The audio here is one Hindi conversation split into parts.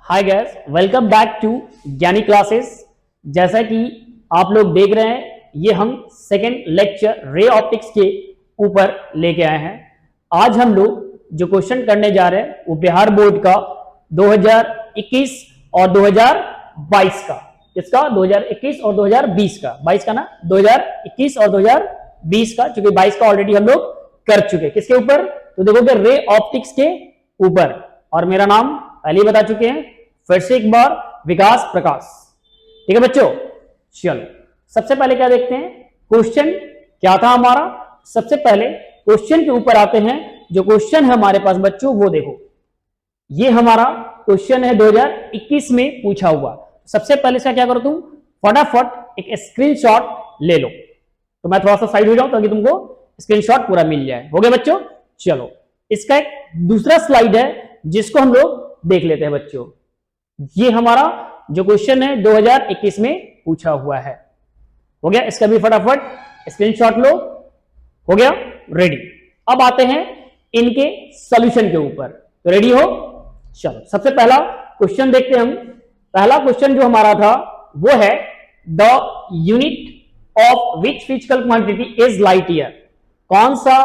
Hi guys, welcome back to Gyani classes. जैसा कि आप लोग देख रहे हैं, ये हम सेकेंड लेक्चर रे ऑप्टिक्स के ऊपर लेके आए हैं। आज हम लोग जो क्वेश्चन करने जा रहे हैं वो बिहार बोर्ड का 2021 और 2022 का, इसका 2021 और 2020 का, 22 का ना, 2021 और 2020 का, क्योंकि 22 का ऑलरेडी हम लोग कर चुके। किसके ऊपर? तो देखोगे रे ऑप्टिक्स के ऊपर। और मेरा नाम पहले ही बता चुके हैं, फिर से एक बार, विकास प्रकाश। ठीक है बच्चों, चलो सबसे पहले क्या देखते हैं, क्वेश्चन क्या था हमारा। सबसे पहले क्वेश्चन के ऊपर आते हैं। जो क्वेश्चन है हमारे पास बच्चों वो देखो, ये हमारा क्वेश्चन है 2021 में पूछा हुआ। सबसे पहले इसका क्या करो, तुम फटाफट एक स्क्रीनशॉट ले लो। तो मैं थोड़ा सा साइड हो जाऊं ताकि तुमको स्क्रीनशॉट पूरा मिल जाए। हो गया बच्चों? चलो इसका एक दूसरा स्लाइड है जिसको हम लोग देख लेते हैं बच्चों। ये हमारा जो क्वेश्चन है 2021 में पूछा हुआ है। हो गया? इसका भी फटाफट स्क्रीनशॉट लो। हो गया? रेडी। अब आते हैं इनके सॉल्यूशन के ऊपर। तो रेडी हो? चलो सबसे पहला क्वेश्चन देखते हैं हम। पहला क्वेश्चन जो हमारा था वो है the unit of which physical quantity is light year. कौन सा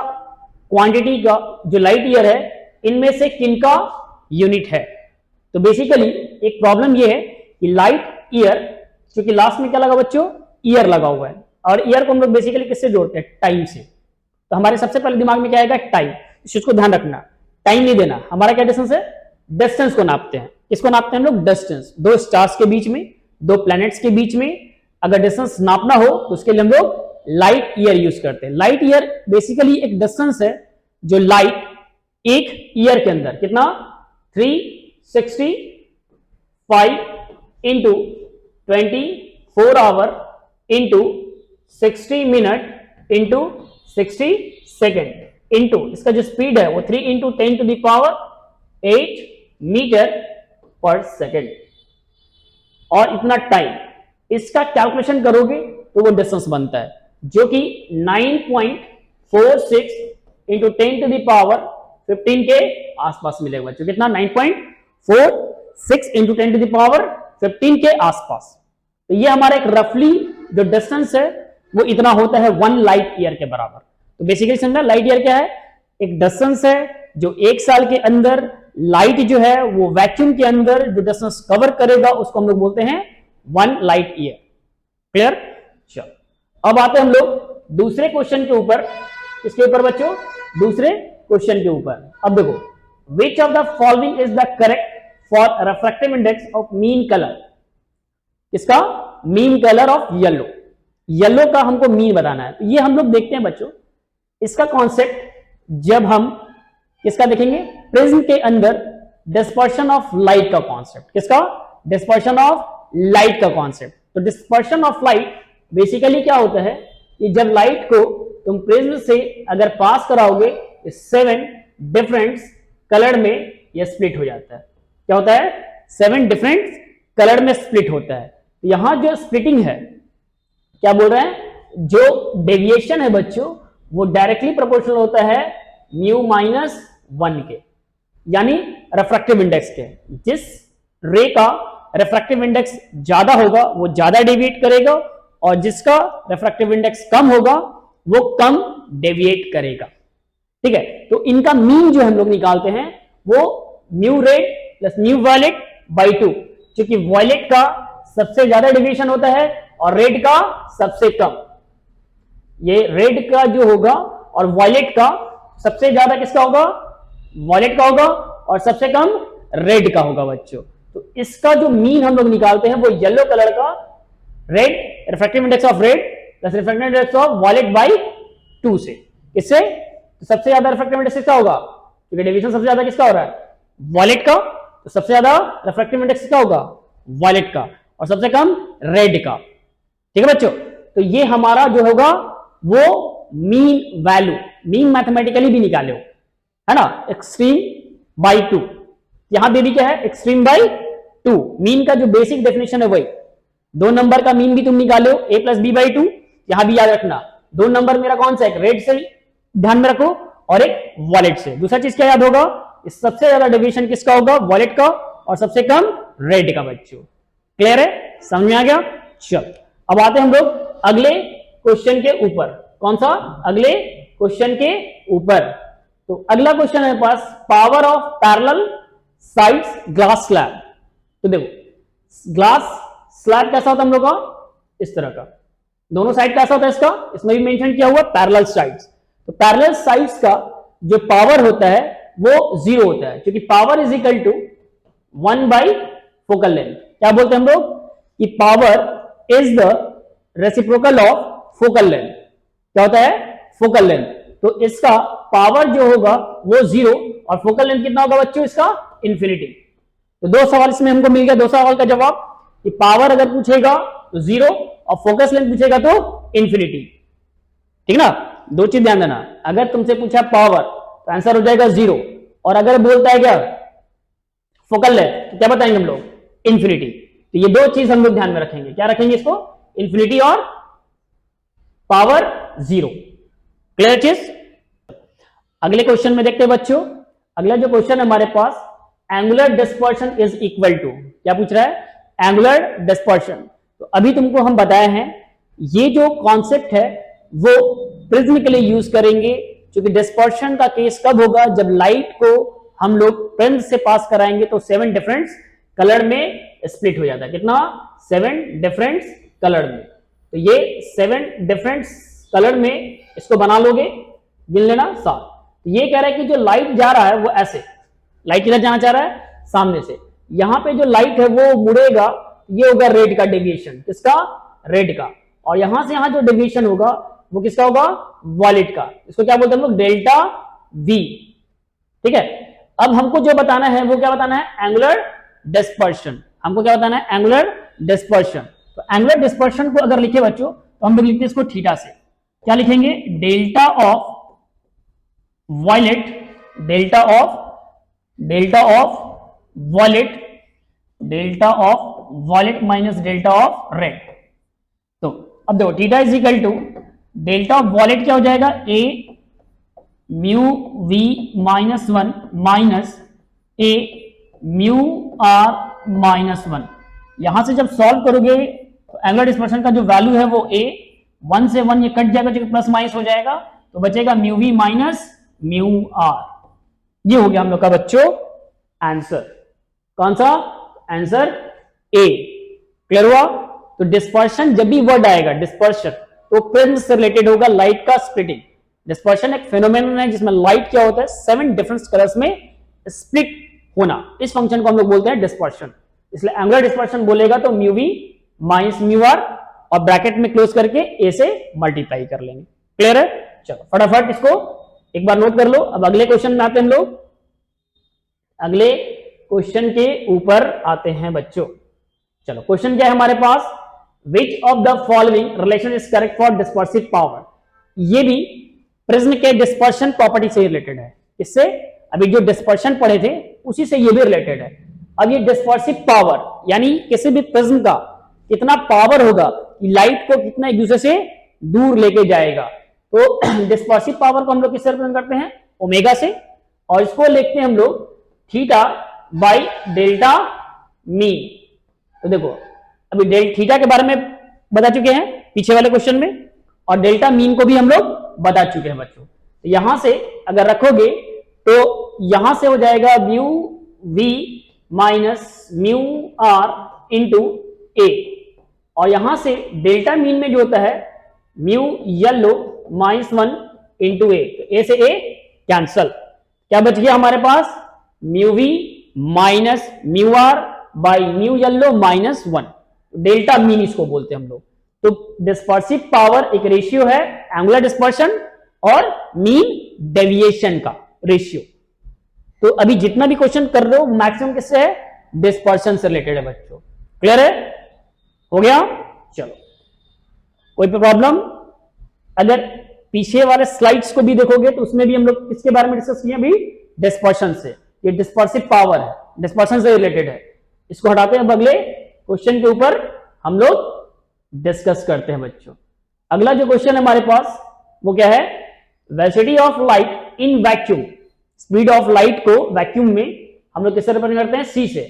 क्वांटिटी का जो लाइट ईयर है इनमें से किनका यूनिट है। तो बेसिकली एक प्रॉब्लम ये है कि लाइट ईयर, क्योंकि लास्ट में क्या लगा बच्चों, ईयर लगा हुआ है, और ईयर को हम लोग बेसिकली किससे जोड़ते हैं, टाइम से। तो हमारे सबसे पहले दिमाग में क्या आएगा, टाइम। इस चीज को ध्यान रखना, टाइम नहीं देना। हमारा क्या डिस्टेंस है, डिस्टेंस को नापते हैं। किसको नापते हैं हम लोग, डिस्टेंस। दो स्टार्स के बीच में, दो प्लैनेट्स के बीच में अगर डिस्टेंस नापना हो तो उसके लिए हम लोग लाइट ईयर यूज करते हैं। लाइट ईयर बेसिकली एक डिस्टेंस है जो लाइट एक ईयर के अंदर कितना 365 into 24 hour into 60 minute into 60 second into इसका जो स्पीड है वो 3 into 10 to the power 8 metre per second, और इतना टाइम। इसका कैलकुलेशन करोगे तो वो डिस्टेंस बनता है जो कि 9.46 इंटू 10 टू द पावर 15 के आसपास मिलेगा बच्चों। कितना? 9.46 इंटू 10 टू द पावर 15 के आसपास। तो ये हमारा एक रफली जो डिस्टेंस है वो इतना होता है 1 लाइट ईयर के बराबर। तो बेसिकली समझना, लाइट ईयर क्या है, एक डिस्टेंस है जो एक साल के अंदर लाइट जो है वो वैक्यूम के अंदर जो डिस्टेंस कवर करेगा उसको हम लोग बोलते हैं 1 लाइट ईयर। क्लियर? चलो अब आते हैं हम लोग दूसरे क्वेश्चन के ऊपर। इसके ऊपर बच्चों, दूसरे क्वेश्चन के ऊपर। अब देखो, which of the following is the correct for refractive index of mean colour. इसका mean colour of yellow, yellow का हमको मीन बताना है। तो ये हम लोग देखते हैं बच्चों, इसका कॉन्सेप्ट जब हम इसका देखेंगे, प्रिज्म के अंदर डिस्पर्शन ऑफ लाइट का कॉन्सेप्ट। किसका? डिस्पर्शन ऑफ लाइट का कॉन्सेप्ट। तो डिस्पर्शन ऑफ लाइट बेसिकली क्या होता है कि जब लाइट को तुम प्रिज्म से अगर पास कराओगे 7 डिफरेंट कलर में यह स्प्लिट हो जाता है। क्या होता है? 7 डिफरेंट कलर में स्प्लिट होता है। यहां जो स्प्लिटिंग है, क्या बोल रहे हैं, जो डेविएशन है बच्चों वो डायरेक्टली प्रोपोर्शनल होता है μ-1 के, यानी रिफ्रैक्टिव इंडेक्स के। जिस रे का रिफ्रैक्टिव इंडेक्स ज्यादा होगा वो ज्यादा डेविएट करेगा, और जिसका रिफ्रैक्टिव इंडेक्स कम होगा वो कम डेविएट करेगा। ठीक है? तो इनका मीन जो हम लोग निकालते हैं वो mu red plus mu violet by 2, क्योंकि वायलेट का सबसे ज्यादा डेविएशन होता है और रेड का सबसे कम। ये रेड का जो होगा और वायलेट का सबसे ज्यादा किसका होगा, वायलेट का होगा, और सबसे कम रेड का होगा बच्चों। तो इसका जो मीन हम लोग निकालते हैं वो येलो कलर का, red refractive index of red plus refractive index of violet by 2 से। इससे तो सबसे ज्यादा रिफ्रैक्टिव इंडेक्स किसका होगा, क्योंकि डेविएशन सबसे ज्यादा किसका हो रहा है, वायलेट का। तो सबसे ज्यादा रिफ्रैक्टिव इंडेक्स किसका होगा, वायलेट का, और सबसे कम रेड का। ठीक है बच्चों? तो ये हमारा जो होगा वो मीन वैल्यू, मीन मैथमेटिकली भी निकाले हो, है ना, एक्सट्रीम बाई 2। यहां दे दी क्या है, एक्सट्रीम बाई 2। मीन का जो बेसिक डेफिनेशन है वही। 2 नंबर का मीन भी तुम निकाले हो, a प्लस बी बाई 2। यहां भी याद रखना 2 नंबर मेरा कौन सा है, एक रेड से ध्यान में रखो और एक वॉलेट से। दूसरा चीज क्या याद होगा, सबसे ज्यादा डेविएशन किसका होगा, वॉलेट का, और सबसे कम रेड का बच्चों। क्लियर है, समझ में आ गया। चलो अब आते हैं हम लोग अगले क्वेश्चन के ऊपर। कौन सा? अगले क्वेश्चन के ऊपर। तो अगला क्वेश्चन है pass, power of parallel sides glass slab. तो देखो ग्लास स्लैब कैसा होता है हम लोग का, इस तरह का, दोनों साइड कैसा होता है इसका, इसमें भी मेंशन किया हुआ पैरेलल साइड्स। तो पैरेलल साइड्स का जो पावर होता है वो 0 होता है, क्योंकि power is equal to 1 by focal length. क्या बोलते हैं हम लोग कि power is the reciprocal of focal length. क्या होता है? Focal length. तो इसका पावर जो होगा वो 0 और फोकल लेंथ कितना होगा बच्चों इसका? इंफिनिटी। तो दो सवाल इसमें हमको मिल गया, दो सवाल का जवाब कि पावर अगर पूछेगा तो 0 और फोकस लेंथ पूछेगा तो इंफिनिटी। ठीक ना, दो चीज ध्यान देना, अगर तुमसे पूछा पावर तो आंसर हो जाएगा 0, और अगर बोलता है क्या फोकल लेंथ तो क्या बताएंगे हम लोग? इंफिनिटी। तो ये दो चीज हम लोग ध्यान में रखेंगे। क्या रखेंगे इसको? इंफिनिटी और पावर 0। क्लियर चीज? अगले क्वेश्चन में देखते हैं बच्चों। अगला जो क्वेश्चन है हमारे पास, angular dispersion is equal to, क्या पूछ रहा है? Angular dispersion. तो अभी तुमको हम बताए हैं, ये जो कॉन्सेप्ट है वो प्रिज्म के लिए यूज करेंगे, क्योंकि डिस्पर्शन का केस कब होगा? जब लाइट को हम लोग प्रिज्म से पास कराएंगे तो 7 डिफरेंट कलर में स्प्लिट हो जाता है। कितना? 7 डिफरेंट कलर में। तो ये 7 डिफरेंट कलर में इसको बना लोगे, गिन लेना 7। तो ये कह रहा है कि जो लाइट जा रहा है वो ऐसे, लाइट किधर जाना चाह रहा है? सामने से। यहां पे जो लाइट है वो मुड़ेगा, ये होगा रेड का डेविएशन। किसका? रेड का। और यहां से यहां जो डेविएशन होगा वो किसका होगा? वॉयलेट का। इसको क्या बोलते हैं हम लोग? Delta we. ठीक है, अब हमको जो बताना है वो क्या बताना है? Angular dispersion. हमको क्या बताना है? Angular dispersion. तो एंगुलर डिस्पर्शन को अगर लिखे बच्चों तो हम लोग लिखते हैं इसको थीटा से। क्या लिखेंगे? Delta of violet, delta of violet, delta of violet minus delta of red. तो अब देखो theta is equal to delta of violet क्या हो जाएगा? A mu V minus 1 minus A mu R minus 1। यहां से जब सॉल्व करोगे तो एंगुलर डिस्पर्शन का जो वैल्यू है वो ए, 1 से 1 ये कट जाएगा, जो प्लस माइनस हो जाएगा, तो बचेगा mu V minus mu R. ये हो गया हम लोग का बच्चों आंसर। कौन सा? Answer A. क्लियर हुआ? तो डिस्पर्शन जब भी वर्ड आएगा डिस्पर्शन तो प्रिज्म से रिलेटेड होगा, लाइट का स्प्लिटिंग। डिस्पर्शन एक फेनोमेनन है जिसमें लाइट क्या होता है? 7 डिफरेंट कलर्स में स्प्लिट होना। इस फंक्शन को हम लोग बोलते हैं डिस्पर्शन। इसलिए एंगुलर डिस्पर्शन बोलेगा तो mu V minus mu R और ब्रैकेट में क्लोज करके ए से मल्टीप्लाई कर लेंगे। क्लियर है? चलो फटाफट इसको एक बार नोट कर लो। अब अगले क्वेश्चन में आते हैं हम लोग, अगले क्वेश्चन के ऊपर आते हैं बच्चों। चलो क्वेश्चन क्या है हमारे पास? Which of the following relation is correct for dispersive power. ये भी प्रिज्म के डिस्पर्शन प्रॉपर्टी से रिलेटेड है। इससे अभी जो डिस्पर्शन पढ़े थे उसी से ये भी रिलेटेड है। अब ये डिस्पर्सिव पावर यानी किसी भी प्रिज्म का कितना पावर होगा कि लाइट को कितना एक दूसरे से दूर लेके जाएगा। तो डिस्पर्सिव पावर को हम लोग किससे रिप्रेजेंट करते हैं? ओमेगा से, और इसको लिखते हैं हम लोग थीटा बाई डेल्टा मीन। तो देखो अभी थीटा के बारे में बता चुके हैं पीछे वाले क्वेश्चन में, और डेल्टा मीन को भी हम लोग बता चुके हैं बच्चों। तो यहां से अगर रखोगे तो यहां से हो जाएगा mu V minus mu R into A, और यहां से डेल्टा मीन में जो होता है mu yellow minus 1 into A, तो ए से ए कैंसल। क्या बच गया हमारे पास? Mu V minus mu R by mu yellow minus 1। Delta mean इसको बोलते हैं हम लोग। तो डिस्पर्सिव पावर एक रेशियो है एंगुलर डिस्पर्शन और मीन डेविएशन का रेशियो। तो अभी जितना भी क्वेश्चन कर रहे हो मैक्सिमम किससे है? डिस्पर्शन से रिलेटेड है बच्चों। क्लियर है? हो गया? चलो कोई प्रॉब्लम? अगर पीछे वाले स्लाइड्स को भी देखोगे तो उसमें भी हम लोग किसके बारे में डिस्कस किए? अभी डिस्पर्शन से। ये डिस्पर्सिव पावर है, डिस्पर्शन से रिलेटेड है। इसको हटाते हैं, अब अगले क्वेश्चन के ऊपर हम लोग डिस्कस करते हैं बच्चों। अगला जो क्वेश्चन है हमारे पास वो क्या है? Velocity of light in vacuum. Speed of light को वैक्यूम में हम लोग किससे रिप्रेजेंट करते हैं? सी से।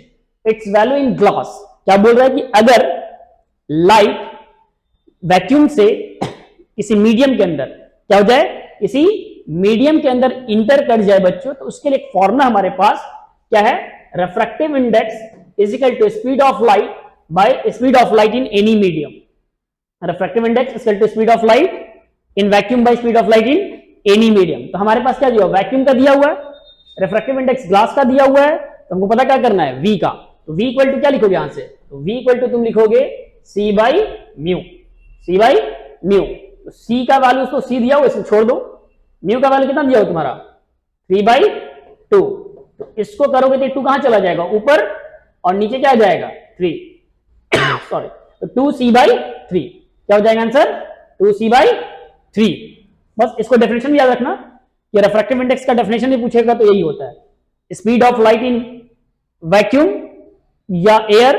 It's value in glass. क्या बोल रहा है कि अगर लाइट वैक्यूम से किसी मीडियम के अंदर क्या हो जाए, किसी मीडियम के अंदर इंटर कर जाए बच्चों, तो उसके लिए एक फॉर्मूला हमारे पास क्या है, refractive index is equal to speed of light by speed of light in any medium. Refractive index is equal to speed of light in vacuum by speed of light in any medium. तो हमारे पास क्या दिया हुआ, वैक्यूम का दिया हुआ है, रिफ्रैक्टिव इंडेक्स ग्लास का दिया हुआ है, तो हमको पता क्या करना है, v का। तो v इक्वल टू क्या लिखोगे यहां से, तो v इक्वल टू तुम लिखोगे c by mu, c by mu. तो c का वैल्यू उसको c दिया हुआ, इसको छोड़ दो, म्यू का वैल्यू कितना दिया हुआ तुम्हारा 3/2। तो इसको करोगे तो 2 कहां चला जाएगा, ऊपर, और नीचे क्या आ जाएगा 3 सॉरी, तो 2c/3 क्या हो जाएगा आंसर, 2c/3। बस इसको डेफिनेशन भी याद रखना, ये रिफ्रैक्टिव इंडेक्स का डेफिनेशन भी पूछेगा तो यही होता है, speed of light in vacuum या air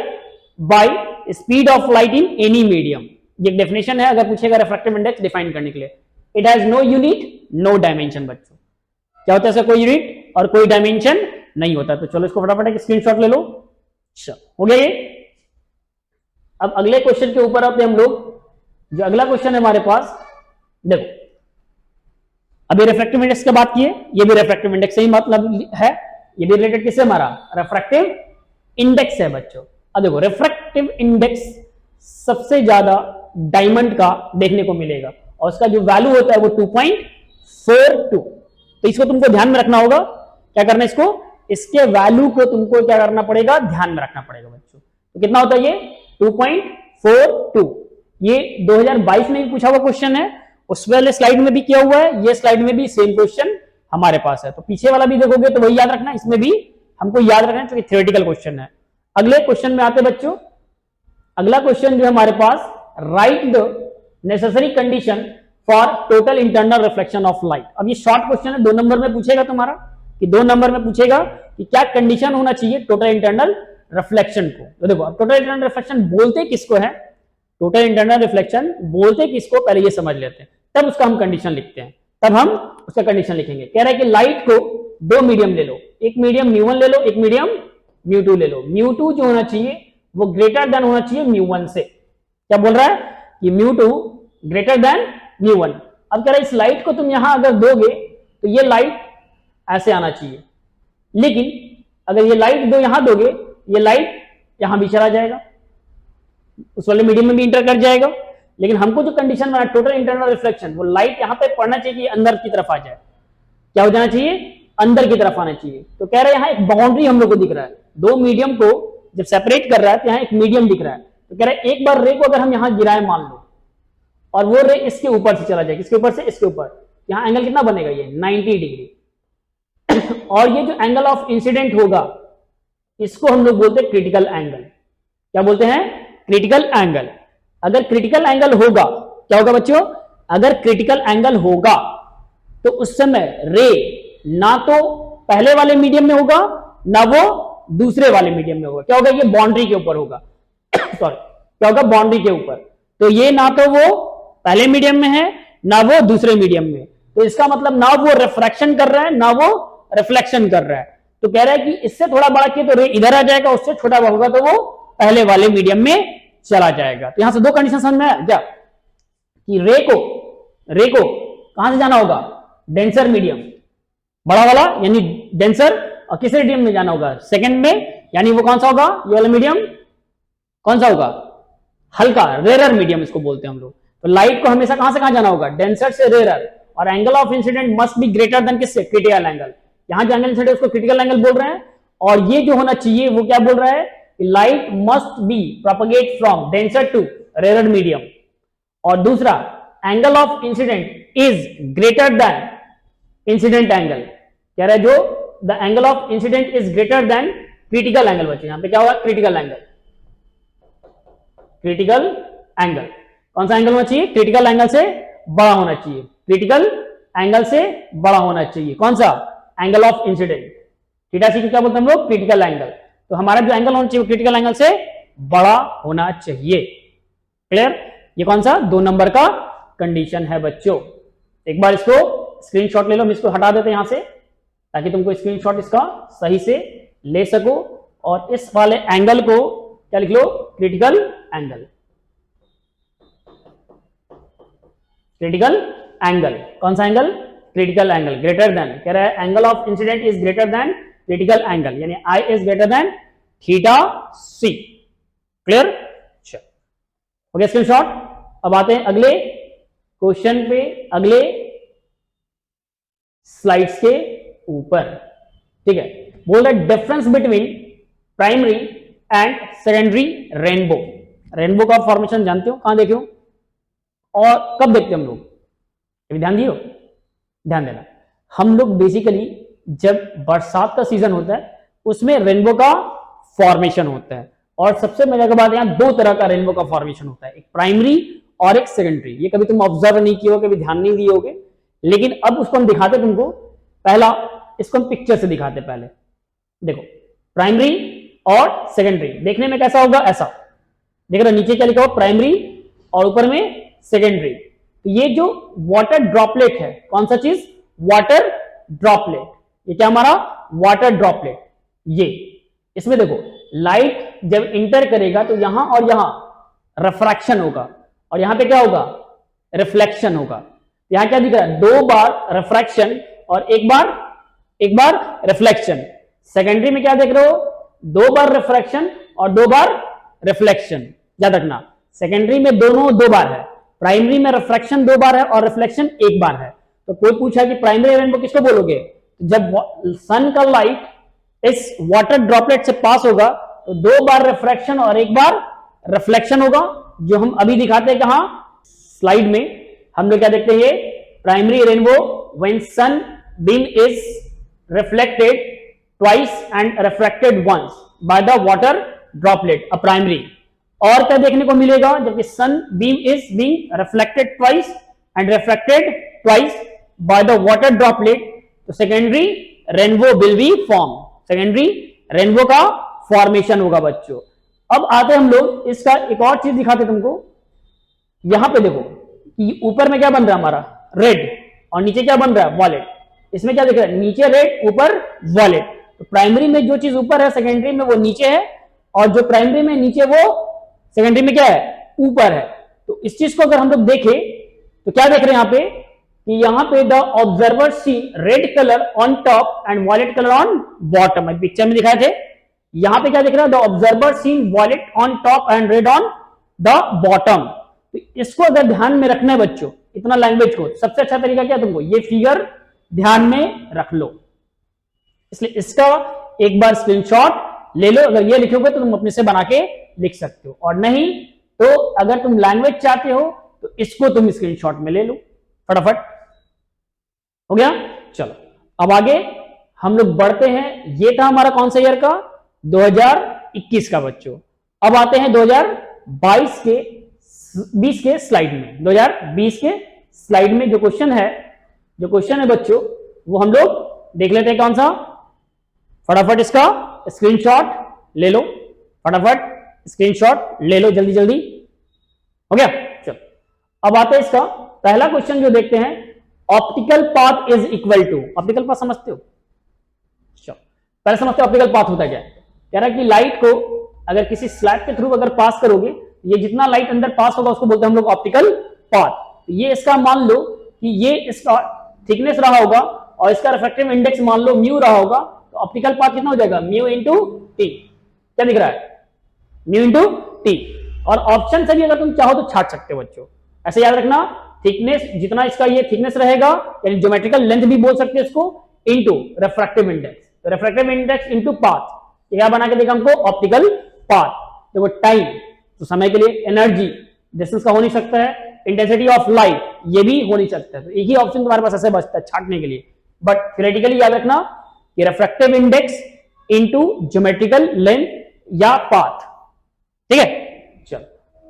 by speed of light in any medium. ये डेफिनेशन है अगर पूछेगा रिफ्रैक्टिव इंडेक्स डिफाइन करने के लिए। It has no unit no dimension. बच्चों क्या होता है, ऐसा कोई यूनिट और कोई डायमेंशन नहीं होता। तो चलो इसको फटाफट एक स्क्रीनशॉट ले लो। हो गया ये। अब अगले क्वेश्चन के ऊपर आते हम लोग। जो अगला क्वेश्चन है हमारे पास, देखो अभी रिफ्रैक्टिव इंडेक्स की बात की है, ये भी रिफ्रैक्टिव इंडेक्स से ही मतलब है, ये भी रिलेटेड किससे हमारा रिफ्रैक्टिव इंडेक्स है बच्चों। अब देखो रिफ्रैक्टिव इंडेक्स सबसे ज्यादा डायमंड का देखने को मिलेगा और उसका जो वैल्यू होता है वो 2.42। तो इसको तुमको ध्यान में रखना होगा। क्या करना है इसको, इसके वैल्यू को तुमको क्या करना पड़ेगा, ध्यान में रखना पड़ेगा बच्चों। तो कितना होता है ये 2.42। ये 2022 में भी पूछा हुआ क्वेश्चन है, उस वाले स्लाइड में भी किया हुआ है, ये स्लाइड में भी सेम क्वेश्चन हमारे पास है। तो पीछे वाला भी देखोगे तो वही याद रखना, इसमें भी हमको याद रखना है क्योंकि थ्योरेटिकल क्वेश्चन है। अगले क्वेश्चन में आते बच्चों। अगला क्वेश्चन जो है हमारे पास, write the necessary condition for total internal reflection of light. अब ये शॉर्ट क्वेश्चन है, 2 नंबर में पूछेगा तुम्हारा, कि 2 नंबर में पूछेगा कि क्या कंडीशन होना चाहिए टोटल इंटरनल रिफ्लेक्शन को। तो देखो अब टोटल इंटरनल रिफ्लेक्शन बोलते किसको है, टोटल इंटरनल रिफ्लेक्शन बोलते किसको, पहले ये समझ लेते हैं, तब उसका हम कंडीशन लिखते हैं, तब हम उसका कंडीशन लिखेंगे। कह रहा है कि लाइट को 2 मीडियम ले लो, एक मीडियम म्यू1 ले लो, एक मीडियम म्यू2 ले लो। म्यू2 जो होना चाहिए वो ग्रेटर देन होना चाहिए म्यू1 से। क्या बोल रहा है कि म्यू2 ग्रेटर देन म्यू1। अब कह रहा है इस लाइट को तुम यहां अगर दोगे तो ये लाइट ऐसे आना चाहिए, लेकिन अगर ये लाइट दो यहां दोगे, ये लाइट यहां भी चला जाएगा, उस वाले मीडियम में भी इंटर कर जाएगा। लेकिन हमको जो कंडीशन बना टोटल इंटरनल रिफ्लेक्शन, वो लाइट यहां पे पड़ना चाहिए कि अंदर की तरफ आ जाए। क्या हो जाना चाहिए, अंदर की तरफ आना चाहिए। तो कह रहे हैं यहां एक बाउंड्री हम लोग को दिख रहा है, 2 मीडियम को जब सेपरेट कर रहा है तो यहां एक मीडियम दिख रहा है। तो कह रहे हैं एक बार रे को अगर हम यहां गिराए मान लो, और वो रे इसके ऊपर से चला जाए, किसके ऊपर से, इसके ऊपर, यहां एंगल कितना बनेगा, ये 90 डिग्री। और ये जो एंगल ऑफ इंसिडेंट होगा इसको हम लोग बोलते हैं क्रिटिकल एंगल। क्या बोलते हैं, क्रिटिकल एंगल। अगर क्रिटिकल एंगल होगा, क्या होगा बच्चों, अगर क्रिटिकल एंगल होगा तो उस समय रे ना तो पहले वाले मीडियम में होगा ना वो दूसरे वाले मीडियम में होगा। क्या होगा, ये बाउंड्री के ऊपर होगा सॉरी, क्या होगा, बाउंड्री के ऊपर। तो ये ना तो वो पहले मीडियम में है ना वो दूसरे मीडियम में। तो इसका मतलब ना वो रिफ्रैक्शन कर रहा है ना वो रिफ्लेक्शन कर रहा है। तो कह रहा है कि इससे थोड़ा बड़ा किया तो रे इधर आ जाएगा, उससे छोटा होगा तो वो पहले वाले मीडियम में चला जाएगा। तो यहां से 2 कंडीशन समझ में आया क्या, कि रे को कहां से जाना होगा, डेंसर मीडियम बड़ा वाला यानी डेंसर, और किस मीडियम में जाना होगा, सेकंड में, यानी वो कौन सा होगा, ये वाला मीडियम कौन सा होगा, हल्का रेरर मीडियम इसको बोलते हैं हम लोग। तो लाइट को हमेशा कहां से कहां जाना होगा, डेंसर से रेरर, और angle of incident must be greater than किससे, क्रिटिकल एंगल। यहां जो एंगल इंसिडेंट उसको क्रिटिकल एंगल बोल रहे हैं। और ये जो होना चाहिए वो क्या बोल रहा है, light must be propagate from denser to rarer medium. और दूसरा, angle of incident is greater than incident angle. कह रहा है जो the angle of incident is greater than critical angle. बच्चे यहां पे क्या होगा, क्रिटिकल एंगल। क्रिटिकल एंगल कौन सा एंगल होना चाहिए, क्रिटिकल एंगल से बड़ा होना चाहिए, क्रिटिकल एंगल से बड़ा होना चाहिए। कौन सा, एंगल ऑफ इंसिडेंट। थीटा सी को क्या बोलते हैं हम लोग, क्रिटिकल एंगल। तो हमारा जो एंगल होना चाहिए क्रिटिकल एंगल से बड़ा होना चाहिए। क्लियर, ये कौन सा 2 नंबर का कंडीशन है बच्चों। एक बार इसको स्क्रीनशॉट ले लो, हम इसको हटा देते हैं यहां से ताकि तुमको स्क्रीनशॉट इसका सही से ले सको और इस वाले एंगल को क्या लिख लो, क्रिटिकल एंगल। क्रिटिकल एंगल कौन सा angle, critical angle, greater than, कह रहा है angle of incident is greater than critical angle, यानी I is greater than theta C. Clear, हो गया स्क्रीनशॉट। अब आते हैं अगले क्वेश्चन पे, अगले स्लाइड्स के ऊपर। ठीक है, बोल रहा है difference between primary and secondary rainbow. Rainbow का फॉर्मेशन जानते हो, कहां देखे हो और कब देखते हम लोग, ध्यान दियो, ध्यान देना। हम लोग बेसिकली जब बरसात का सीजन होता है उसमें रेनबो का फॉर्मेशन होता है, और सबसे मजा की बात, यहां दो तरह का रेनबो का फॉर्मेशन होता है, एक प्राइमरी और एक सेकेंडरी। ये कभी तुम ऑब्जर्व नहीं किए हो, कभी ध्यान नहीं दिए होगे, लेकिन अब उसको हम दिखाते तुमको। पहला इसको हम पिक्चर से दिखाते, पहले देखो प्राइमरी और सेकेंडरी, देखने में कैसा होगा, ऐसा देख रहे हो, नीचे क्या लिखा हो, प्राइमरी और ऊपर में सेकेंडरी। तो ये जो वाटर ड्रॉपलेट है, कौन सा चीज, वाटर ड्रॉपलेट, ये क्या हमारा वाटर ड्रॉपलेट। ये इसमें देखो लाइट जब इंटर करेगा तो यहां और यहां रिफ्रैक्शन होगा, और यहां पे क्या होगा, रिफ्लेक्शन होगा। यहां क्या दिख रहा है, दो बार रिफ्रैक्शन और एक बार रिफ्लेक्शन। सेकेंडरी में क्या देख रहे हो, दो बार रिफ्रैक्शन और दो बार रिफ्लेक्शन। याद रखना, सेकेंडरी में दोनों दो बार है, प्राइमरी में रिफ्रैक्शन दो बार है और रिफ्लेक्शन एक बार है। तो कोई पूछा कि प्राइमरी रेनबो किसको बोलोगे, जब सन का लाइट इस वाटर ड्रॉपलेट से पास होगा तो दो बार रिफ्रैक्शन और एक बार रिफ्लेक्शन होगा, जो हम अभी दिखाते हैं कहां, स्लाइड में। हम लोग क्या देखते हैं, primary rainbow when sun beam is reflected twice and refracted once by the water droplet, a primary. और क्या देखने को मिलेगा, जबकि sun beam is being reflected twice and refracted twice by the water droplet, तो secondary rainbow will be form, secondary rainbow का फॉर्मेशन होगा बच्चों। अब आते हम लोग इसका एक और चीज दिखाते तुमको। यहां पे देखो कि ऊपर में क्या बन रहा है हमारा, रेड, और नीचे क्या बन रहा है, वॉलेट। इसमें क्या दिख रहा है, नीचे रेड ऊपर वॉलेट। तो प्राइमरी में जो चीज ऊपर है सेकेंडरी में वो नीचे है, और जो प्राइमरी में नीचे वो सेकेंडरी में क्या है, ऊपर है। तो इस चीज को अगर हम लोग देखें तो क्या देख रहे हैं यहां पे, कि यहां पे the observer see red colour on top and violet colour on bottom. अभी पिक्चर में दिखाए थे, यहां पे क्या दिख रहा है, the observer seen violet on top and red on the bottom. तो इसको अगर ध्यान में रखना है बच्चों, इतना लैंग्वेज को, सबसे अच्छा तरीका क्या तुमको, ये फिगर ध्यान में रख लो। इसलिए इसका एक बार स्क्रीनशॉट ले लो, अगर ये लिखोगे तो तुम अपने से बना के लिख सकते हो, और नहीं तो अगर तुम लैंग्वेज चाहते हो तो इसको तुम स्क्रीनशॉट में ले लो फटाफट। हो गया, चलो अब आगे हम लोग बढ़ते हैं। ये था हमारा कौन सा ईयर का, 2021 का बच्चों। अब आते हैं 2022 के 20 के स्लाइड में। 2020 के स्लाइड में जो क्वेश्चन है बच्चों, वो हम लोग देख लेते हैं कौन सा। फटाफट इसका स्क्रीनशॉट ले लो, फटाफट स्क्रीनशॉट ले लो, जल्दी जल्दी। हो गया, चलो अब आते हैं इसका पहला क्वेश्चन जो देखते हैं, optical path is equal to. Optical path समझते हो, चलो पहले समझते हो ऑप्टिकल पाथ होता क्या है। कह रहा है कि लाइट को अगर किसी स्लैब के थ्रू अगर पास करोगे, ये जितना लाइट अंदर पास होगा उसको बोलते हैं हम लोग ऑप्टिकल पाथ। तो ये इसका मान लो कि ये इसका थिकनेस रहा होगा और इसका रिफ्रैक्टिव इंडेक्स मान लो म्यू रहा होगा, तो ऑप्टिकल पाथ कितना हो जाएगा, म्यू इंटू टी। क्या दिख रहा है, म्यू इंटू टी। और ऑप्शन से भी अगर तुम चाहो तो छाट सकते हो बच्चों, ऐसे याद रखना, थिकनेस जितना इसका ये थिकनेस रहेगा, यानी ज्योमेट्रिकल लेंथ भी बोल सकते हैं इसको, इनटू रिफ्रैक्टिव इंडेक्स। तो रिफ्रैक्टिव इंडेक्स इनटू पाथ, क्या बना के देखा हमको, ऑप्टिकल पाथ। देखो टाइम, तो समय के लिए, एनर्जी, डिस्टेंस का हो नहीं सकता है, इंटेंसिटी ऑफ लाइट ये भी हो नहीं सकता है। तो एक ही ऑप्शन तुम्हारे पास ऐसे बचता है छाटने के लिए, बट थ्योरेटिकली याद रखना कि refractive index into geometrical length या पाथ। ठीक है, चलो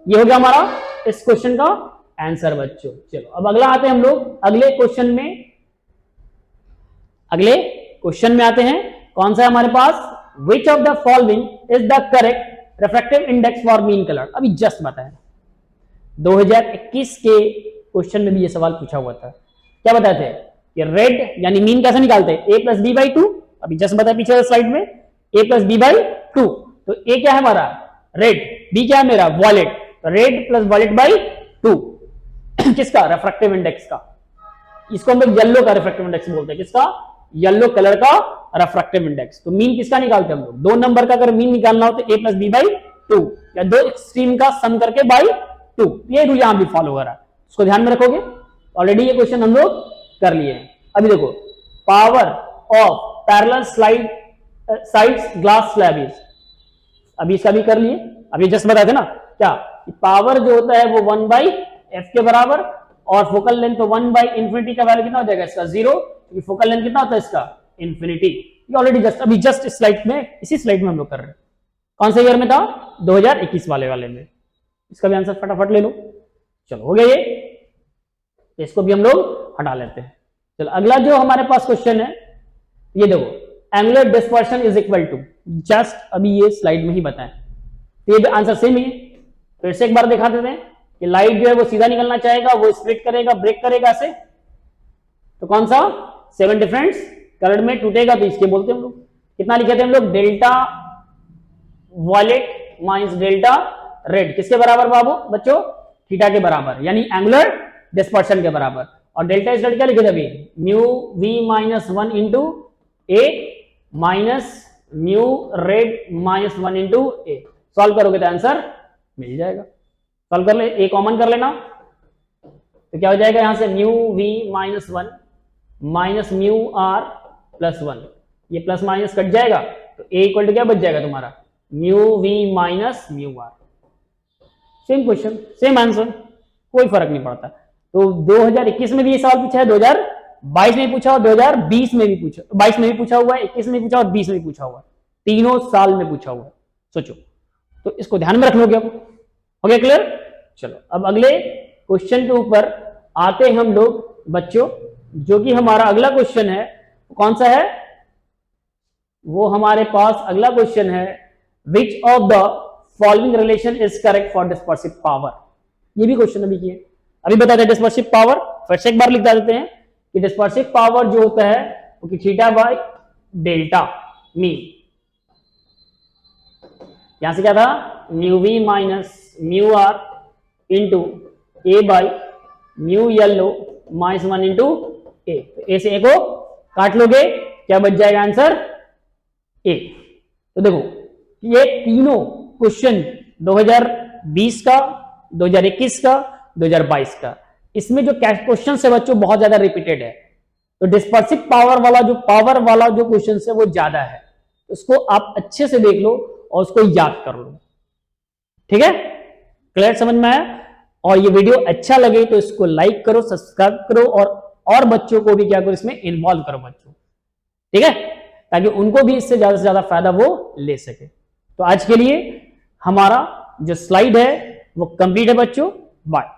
ये हो गया हमारा इस क्वेश्चन का आंसर बच्चों। चलो अब अगला आते हैं हम लोग अगले क्वेश्चन में। अगले क्वेश्चन में आते हैं, कौन सा है हमारे पास, which of the following is the correct refractive index for mean colour. अभी जस्ट बताया 2021 के क्वेश्चन में भी ये सवाल पूछा हुआ था। क्या बताए थे कि रेड यानी मीन कैसे निकालते हैं, a plus B by two. अभी जस्ट बताया पीछे स्लाइड में, a प्लस बी बाई 2, तो ए क्या है हमारा रेड, बी क्या है मेरा वॉलेट, तो रेड प्लस वॉलेट बाई 2 किसका रिफ्रैक्टिव इंडेक्स का, इसको हम लोग येलो का रिफ्रैक्टिव इंडेक्स बोलते हैं, किसका येलो कलर का रिफ्रैक्टिव इंडेक्स। तो मीन किसका निकालते हैं हम लोग, दो नंबर का अगर मीन निकालना हो तो a प्लस बी बाई 2 या दो एक्सट्रीम का सम करके बाई 2, ये रूल यहां भी फॉलो हो रहा है, इसको ध्यान में रखोगे। ऑलरेडी ये क्वेश्चन हम लोग कर लिए हैं। अभी देखो power of parallel slide sides glass slab is, अभी इसका भी कर लिए, अभी जस्ट बताए थे ना क्या, पावर जो होता है वो 1 बाई एफ के बराबर, और फोकल लेंथ तो 1 बाई इंफिनिटी का वैल्यू कितना हो जाएगा इसका 0, क्योंकि फोकल लेंथ कितना होता है इसका इंफिनिटी। ये ऑलरेडी अभी जस्ट इस स्लाइड में, इसी स्लाइड में हम लोग कर रहे हैं। कौन से ईयर में था, 2021 वाले में। इसका भी आंसर फटाफट ले लो। चलो हो गया ये, इसको भी हम लोग हटा लेते हैं। चलो अगला जो हमारे पास क्वेश्चन है, ये देखो angular dispersion is equal to, just अभी ये स्लाइड में ही बताएं, तो ये आंसर सेम ही है। फिर से एक बार दिखा देते हैं कि लाइट जो है वो सीधा निकलना चाहेगा, वो स्प्लिट करेगा, ब्रेक करेगा ऐसे, तो कौन सा 7 डिफरेंट कलर में टूटेगा, तो इसके बोलते हैं हम लोग। कितना लिखे थे हम लोग, delta wallet minus delta red, किसके बराबर बाबू बच्चों, थीटा के बराबर, यानी एंगुलर डिस्पर्शन के बराबर। और डेल्टा इज क्या लिखे थे अभी, mu V minus 1 into A minus mu red minus 1 into A. Solve करोगे तो आंसर मिल जाएगा। सॉल्व कर ले, ए कॉमन कर लेना, तो क्या हो जाएगा यहां से mu V minus 1 minus mu R plus 1, ये प्लस माइनस कट जाएगा, तो ए इक्वल टू क्या बच जाएगा तुम्हारा, mu V minus mu R. Same question same answer, कोई फर्क नहीं पड़ता। तो 2021 में भी ये सवाल पूछा है, 2022 में पूछा और 2020 में भी पूछा, 22 में भी पूछा हुआ है, 21 में पूछा और 20 में भी पूछा हुआ है, तीनों साल में पूछा हुआ है। सोचो, तो इसको ध्यान में रख लोगे। अब हो गया क्लियर। चलो अब अगले क्वेश्चन के ऊपर आते हैं हम लोग बच्चों, जो कि हमारा अगला क्वेश्चन है, कौन सा है, वो हमारे पास अगला क्वेश्चन है, विच of the following relation is correct for dispersive power. ये भी क्वेश्चन अभी किए, अभी बता दें डिस्पर्सिव पावर, फिर से एक बार लिख देते हैं कि डिस्पर्सिव पावर जो होता है वो कि थीटा बाय डेल्टा मीन, यहां से क्या था, mu V minus mu R into A by mu yellow minus 1 into A. A से ए को काट लोगे, क्या बच जाएगा आंसर ए। तो देखो ये तीनों क्वेश्चन 2020 का, 2021 का, 2022 का, इसमें जो क्वेश्चन है बच्चों बहुत ज्यादा रिपीटेड है। तो डिस्पर्सिव पावर वाला जो क्वेश्चन है वो ज्यादा है, उसको आप अच्छे से देख लो और उसको याद कर लो। ठीक है, क्लियर, समझ में आया। और ये वीडियो अच्छा लगे तो इसको लाइक करो, सब्सक्राइब करो, और बच्चों को भी क्या करो, इसमें इन्वॉल्व करो बच्चों, ठीक है, ताकि उनको भी इससे ज्यादा से ज्यादा फायदा वो ले सके। तो आज के लिए हमारा जो स्लाइड है वो कंप्लीट है बच्चों। बाय।